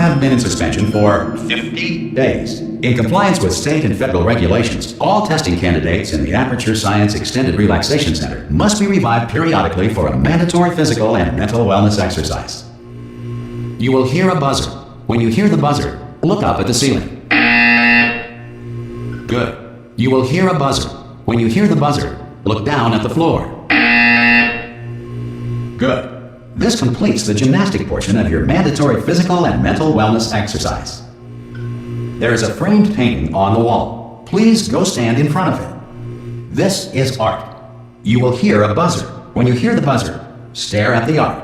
have been in suspension for 50 days. In compliance with state and federal regulations, all testing candidates in the Aperture Science Extended Relaxation Center must be revived periodically for a mandatory physical and mental wellness exercise. You will hear a buzzer. When you hear the buzzer, look up at the ceiling. Good. You will hear a buzzer. When you hear the buzzer, look down at the floor. Good. This completes the gymnastic portion of your mandatory physical and mental wellness exercise. There is a framed painting on the wall. Please go stand in front of it. This is art. You will hear a buzzer. When you hear the buzzer, stare at the art.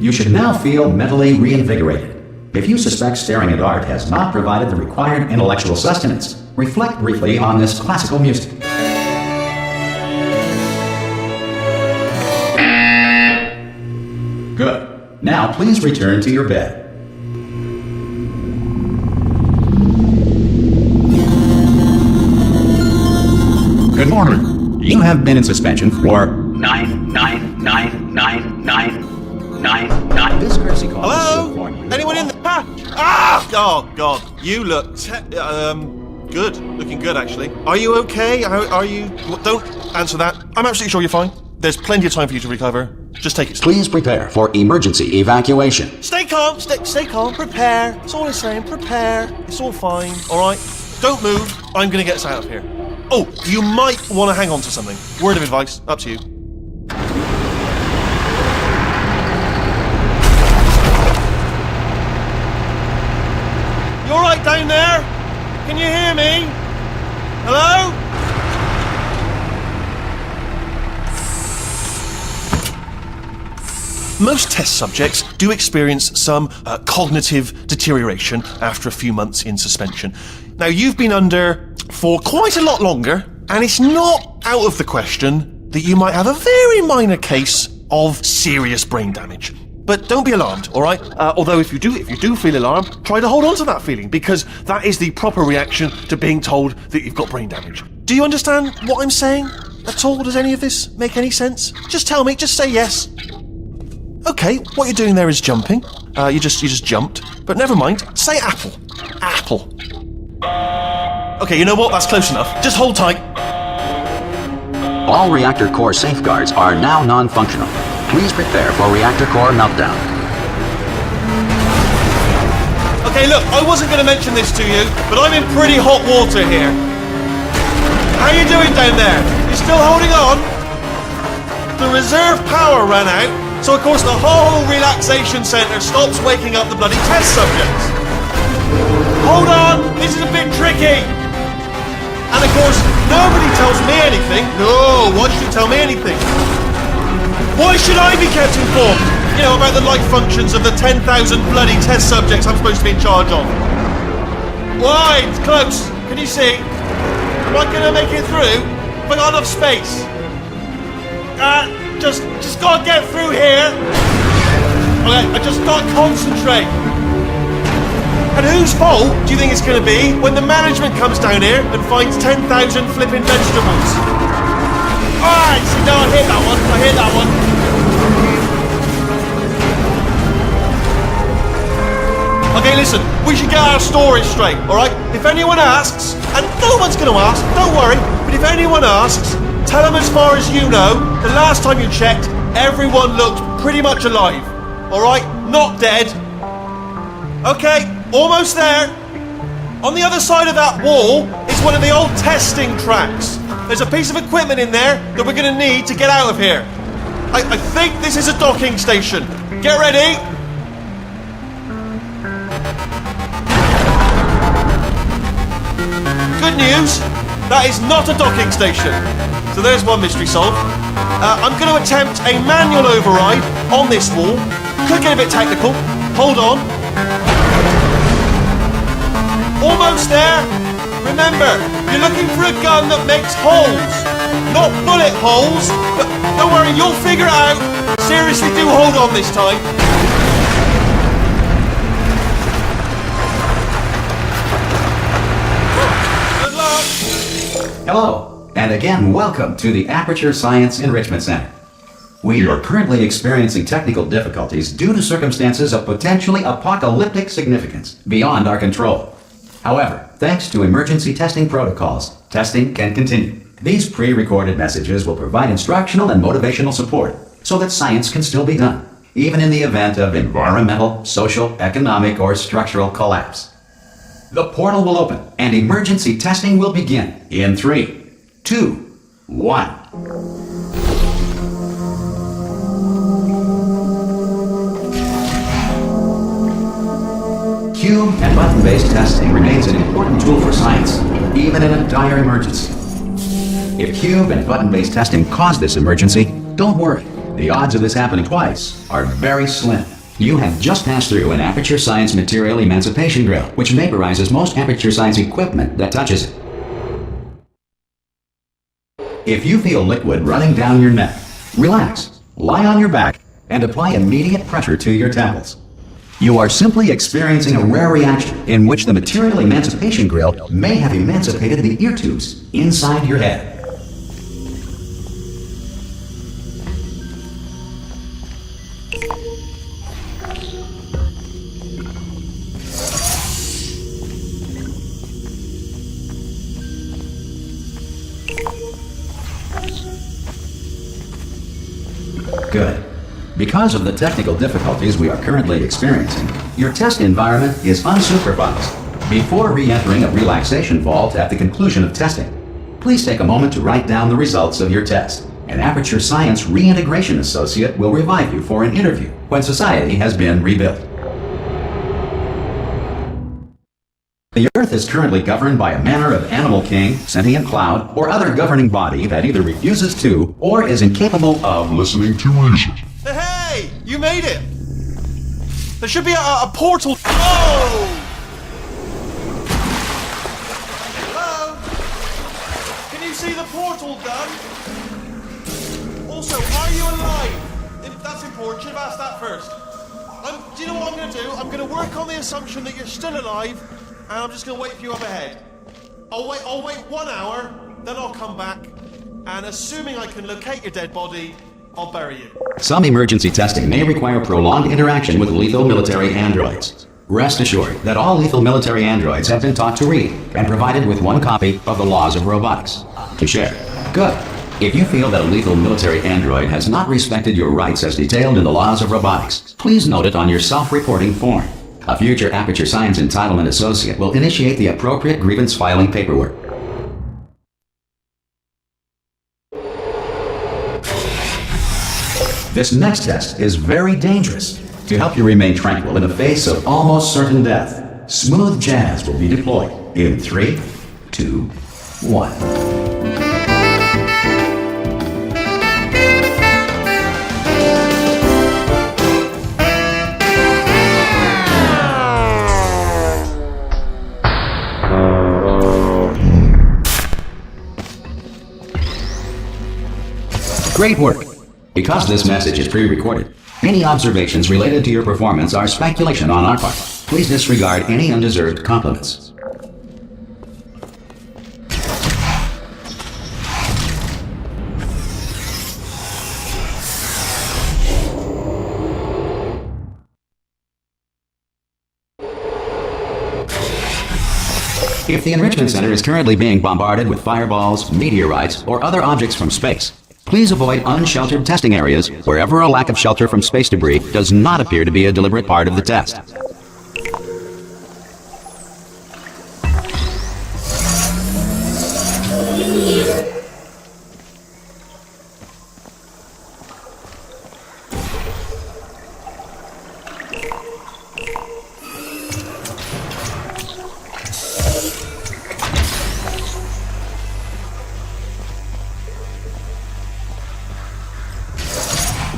You should now feel mentally reinvigorated. If you suspect staring at art has not provided the required intellectual sustenance, reflect briefly on this classical music. Good. Now please return to your bed. Good morning. You have been in suspension for 9999999. This courtesy call. Hello? Anyone in there? Ah! Oh God, you look good. Looking good, actually. Are you okay? Are you? Don't answer that. I'm absolutely sure you're fine. There's plenty of time for you to recover. Just take it slow. Please prepare for emergency evacuation. Stay calm. Stay calm. Prepare. That's all I'm saying. Prepare. It's all fine. All right. Don't move. I'm gonna get us out of here. Oh, you might want to hang on to something. Word of advice. Up to you. You all right down there? Can you hear me? Hello? Most test subjects do experience some cognitive deterioration after a few months in suspension. Now, you've been under for quite a lot longer, and it's not out of the question that you might have a very minor case of serious brain damage. But don't be alarmed, all right? Although if you do feel alarmed, try to hold on to that feeling, because that is the proper reaction to being told that you've got brain damage. Do you understand what I'm saying at all? Does any of this make any sense? Just tell me, just say yes. Okay, what you're doing there is jumping. You just jumped. But never mind, say apple. Apple. Okay, you know what? That's close enough. Just hold tight. All reactor core safeguards are now non-functional. Please prepare for reactor core meltdown. Okay, look, I wasn't going to mention this to you, but I'm in pretty hot water here. How you doing down there? You still holding on? The reserve power ran out, so of course the whole relaxation centre stops waking up the bloody test subjects. Hold on, this is a bit tricky. And of course, nobody tells me anything. No, why should you tell me anything? Why should I be kept informed? You know, about the life functions of the 10,000 bloody test subjects I'm supposed to be in charge of. Why? It's close. Can you see? Am I going to make it through? Have I got enough space? Just gotta get through here. Okay, I just gotta concentrate. And whose fault do you think it's gonna be when the management comes down here and finds 10,000 flipping vegetables? Alright, see, no, I hear that one. Okay, listen, we should get our story straight, alright? If anyone asks, and no one's gonna ask, don't worry, but if anyone asks, tell them as far as you know, the last time you checked, everyone looked pretty much alive. Alright? Not dead. Okay, almost there. On the other side of that wall is one of the old testing tracks. There's a piece of equipment in there that we're going to need to get out of here. I think this is a docking station. Get ready. Good news, that is not a docking station. So there's one mystery solved. I'm going to attempt a manual override on this wall. Could get a bit technical. Hold on. Almost there. Remember, you're looking for a gun that makes holes. Not bullet holes. But don't worry, you'll figure it out. Seriously, do hold on this time. Good luck. Hello. And again, welcome to the Aperture Science Enrichment Center. We are currently experiencing technical difficulties due to circumstances of potentially apocalyptic significance beyond our control. However, thanks to emergency testing protocols, testing can continue. These pre-recorded messages will provide instructional and motivational support so that science can still be done, even in the event of environmental, social, economic, or structural collapse. The portal will open and emergency testing will begin in 3, 2, 1. Cube and button-based testing remains an important tool for science, even in a dire emergency. If cube and button-based testing caused this emergency, don't worry. The odds of this happening twice are very slim. You have just passed through an Aperture Science Material Emancipation Grill, which vaporizes most Aperture Science equipment that touches it. If you feel liquid running down your neck, relax, lie on your back, and apply immediate pressure to your temples. You are simply experiencing a rare reaction in which the Material Emancipation Grill may have emancipated the ear tubes inside your head. Good. Because of the technical difficulties we are currently experiencing, your test environment is unsupervised. Before re-entering a relaxation vault at the conclusion of testing, please take a moment to write down the results of your test. An Aperture Science Reintegration Associate will revive you for an interview when society has been rebuilt. The Earth is currently governed by a manner of animal king, sentient cloud, or other governing body that either refuses to or is incapable of listening to reason. Hey! You made it! There should be a portal. Oh! Hello? Can you see the portal done? Also, are you alive? That's important. Should have asked that first. Do you know what I'm going to do? I'm going to work on the assumption that you're still alive, and I'm just going to wait for you up ahead. I'll wait 1 hour, then I'll come back, and assuming I can locate your dead body, I'll bury you. Some emergency testing may require prolonged interaction with lethal military androids. Rest assured that all lethal military androids have been taught to read and provided with 1 copy of the laws of robotics to share. Good. If you feel that a lethal military android has not respected your rights as detailed in the laws of robotics, please note it on your self-reporting form. A future Aperture Science Entitlement Associate will initiate the appropriate grievance filing paperwork. This next test is very dangerous. To help you remain tranquil in the face of almost certain death, smooth jazz will be deployed in 3, 2, 1. Great work! Because this message is pre-recorded, any observations related to your performance are speculation on our part. Please disregard any undeserved compliments. If the Enrichment Center is currently being bombarded with fireballs, meteorites, or other objects from space, please avoid unsheltered testing areas wherever a lack of shelter from space debris does not appear to be a deliberate part of the test.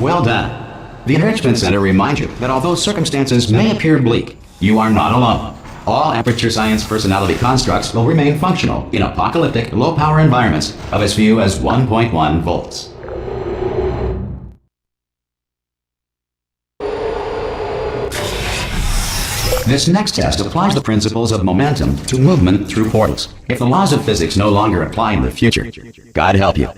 Well done. The Enrichment Center reminds you that although circumstances may appear bleak, you are not alone. All Aperture Science personality constructs will remain functional in apocalyptic, low-power environments of as few as 1.1 volts. This next test applies the principles of momentum to movement through portals. If the laws of physics no longer apply in the future, God help you.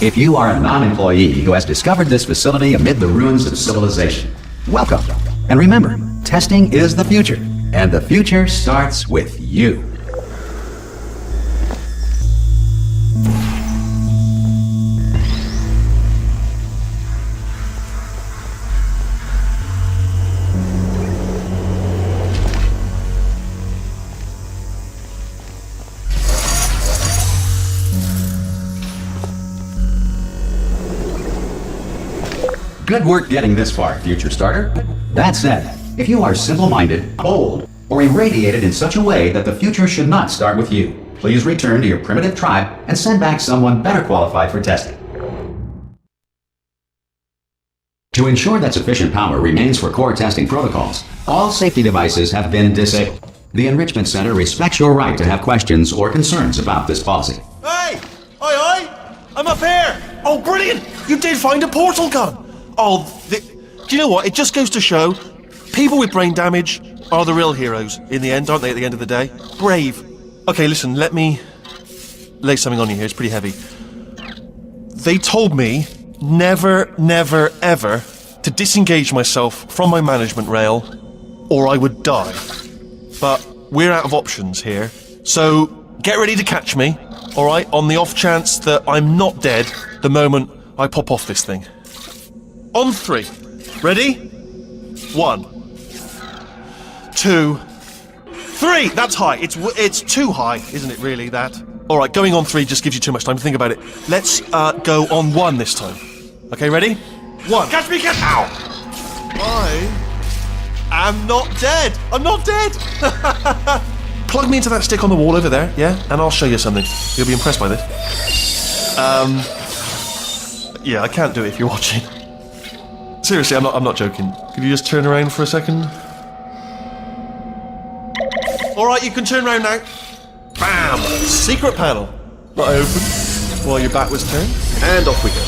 If you are a non-employee who has discovered this facility amid the ruins of civilization, welcome. And remember, testing is the future, and the future starts with you. Good work getting this far, future starter. That said, if you are simple-minded, bold, or irradiated in such a way that the future should not start with you, please return to your primitive tribe and send back someone better qualified for testing. To ensure that sufficient power remains for core testing protocols, all safety devices have been disabled. The Enrichment Center respects your right to have questions or concerns about this policy. Hey! Oi! I'm up here! Oh, brilliant! You did find a portal gun! Oh, do you know what? It just goes to show, people with brain damage are the real heroes in the end, aren't they, at the end of the day? Brave. Okay, listen, let me lay something on you here. It's pretty heavy. They told me never, never, ever to disengage myself from my management rail or I would die. But we're out of options here. So get ready to catch me, all right, on the off chance that I'm not dead the moment I pop off this thing. On 3. Ready? 1, 2, 3. That's high. It's too high, isn't it? Really? That. All right. Going on 3 just gives you too much time to think about it. Let's go on 1 this time. Okay. Ready? 1. Catch me! Catch! Ow! I am not dead. I'm not dead. Plug me into that stick on the wall over there, yeah, and I'll show you something. You'll be impressed by this. Yeah, I can't do it if you're watching. Seriously, I'm not joking. Could you just turn around for a second? Alright, you can turn around now. Bam! Secret panel. That I opened while your back was turned. And off we go.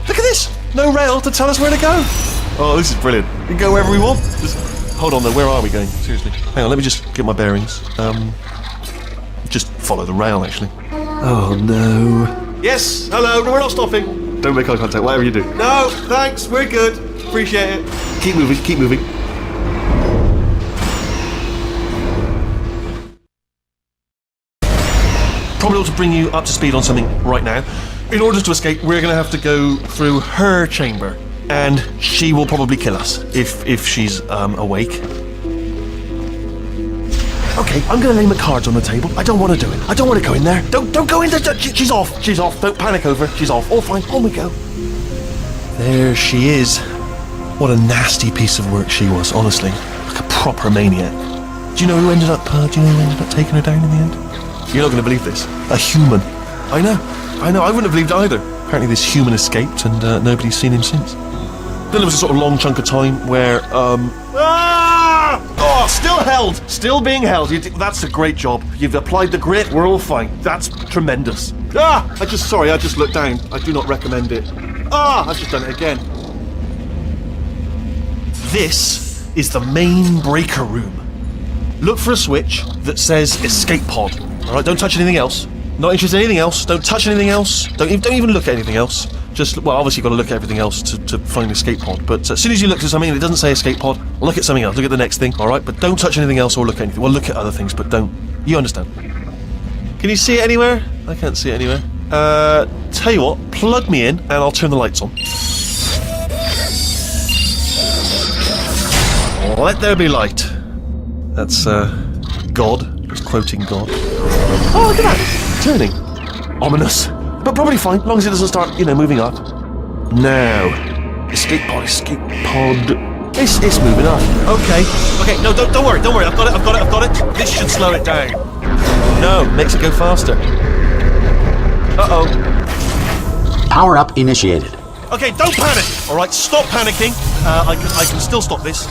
Look at this! No rail to tell us where to go. Oh, this is brilliant. We can go wherever we want. Just hold on though, where are we going? Seriously. Hang on, let me just get my bearings. Just follow the rail, actually. Oh no. Yes, hello, no, we're not stopping. Don't make eye contact, whatever you do. No, thanks, we're good. Appreciate it. Keep moving, keep moving. Probably ought to bring you up to speed on something right now. In order to escape, we're going to have to go through her chamber. And she will probably kill us, if she's awake. Okay, I'm going to lay my cards on the table. I don't want to do it. I don't want to go in there. Don't go in there. She's off. She's off. Don't panic over. She's off. All fine. On we go. There she is. What a nasty piece of work she was, honestly. Like a proper maniac. Do you know who ended up taking her down in the end? You're not going to believe this. A human. I know. I wouldn't have believed either. Apparently this human escaped and nobody's seen him since. Then there was a sort of long chunk of time where, Oh, still held! Still being held. That's a great job. You've applied the grit, we're all fine. That's tremendous. I just looked down. I do not recommend it. I've just done it again. This is the main breaker room. Look for a switch that says escape pod. Alright, don't touch anything else. Not interested in anything else. Don't touch anything else. Don't even look at anything else. Just, well, obviously you've got to look at everything else to find escape pod. But as soon as you look at something and it doesn't say escape pod, look at something else. Look at the next thing, alright? But don't touch anything else or look at anything. Well, look at other things, but don't. You understand. Can you see it anywhere? I can't see it anywhere. Tell you what, plug me in and I'll turn the lights on. Let there be light. That's, God. Just quoting God. Oh, look at that! Turning. Ominous. But probably fine, as long as it doesn't start, moving up. Now. Escape pod. It's moving up. Okay, no, don't worry, I've got it. This should slow it down. No, makes it go faster. Uh-oh. Power up initiated. Okay, don't panic! Alright, stop panicking. I can still stop this.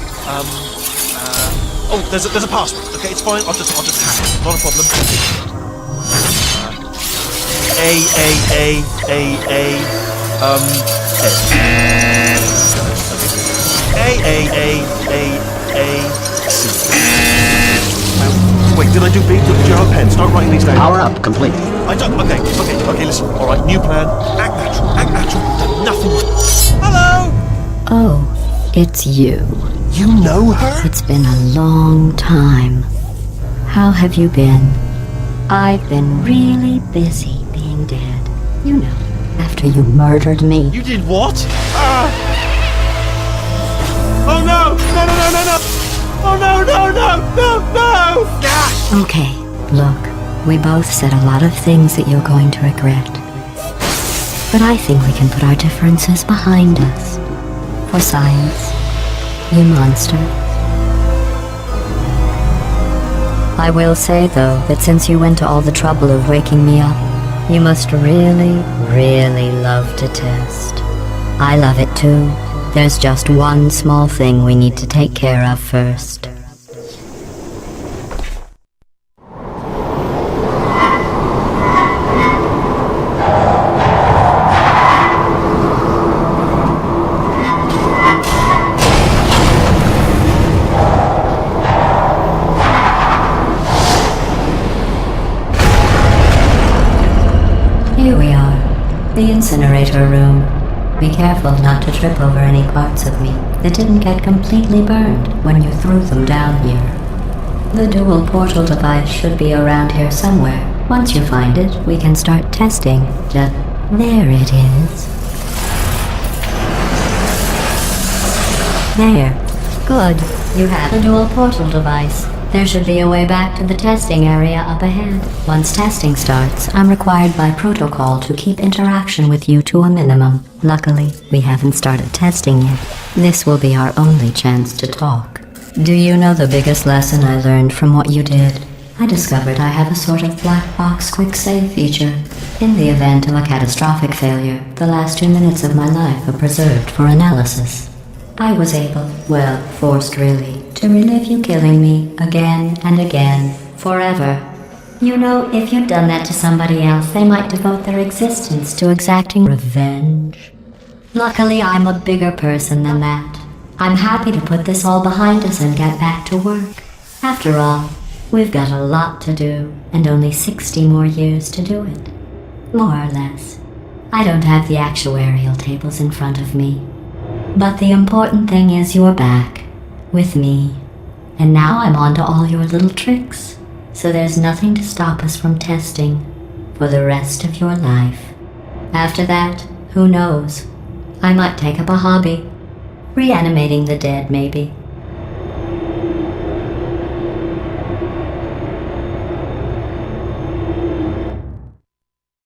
Oh, there's a password. Okay, it's fine, I'll just hack it. Not a problem. Wait, did I do B? Do you have a pen? Start writing these down. Power up, complete. I don't. Okay, listen. All right, new plan. Act natural, act natural. Done nothing. Hello? Oh, it's you. You know her? It's been a long time. How have you been? I've been really busy being dead. You know, after you murdered me. You did what? Oh no! No! Oh no! Ah! Okay, look, we both said a lot of things that you're going to regret. But I think we can put our differences behind us. For science, you monster. I will say, though, that since you went to all the trouble of waking me up, you must really, really love to test. I love it too. There's just one small thing we need to take care of first. Here we are, the incinerator room. Be careful not to trip over any parts of me that didn't get completely burned when you threw them down here. The dual portal device should be around here somewhere. Once you find it, we can start testing. There it is. There. Good. You have the dual portal device. There should be a way back to the testing area up ahead. Once testing starts, I'm required by protocol to keep interaction with you to a minimum. Luckily, we haven't started testing yet. This will be our only chance to talk. Do you know the biggest lesson I learned from what you did? I discovered I have a sort of black box quick save feature. In the event of a catastrophic failure, the last 2 minutes of my life are preserved for analysis. I was able, well, forced really, to relive you killing me again and again, forever. You know, if you'd done that to somebody else, they might devote their existence to exacting revenge. Luckily, I'm a bigger person than that. I'm happy to put this all behind us and get back to work. After all, we've got a lot to do, and only 60 more years to do it. More or less. I don't have the actuarial tables in front of me. But the important thing is you're back, with me. And now I'm on to all your little tricks. So there's nothing to stop us from testing for the rest of your life. After that, who knows? I might take up a hobby. Reanimating the dead, maybe.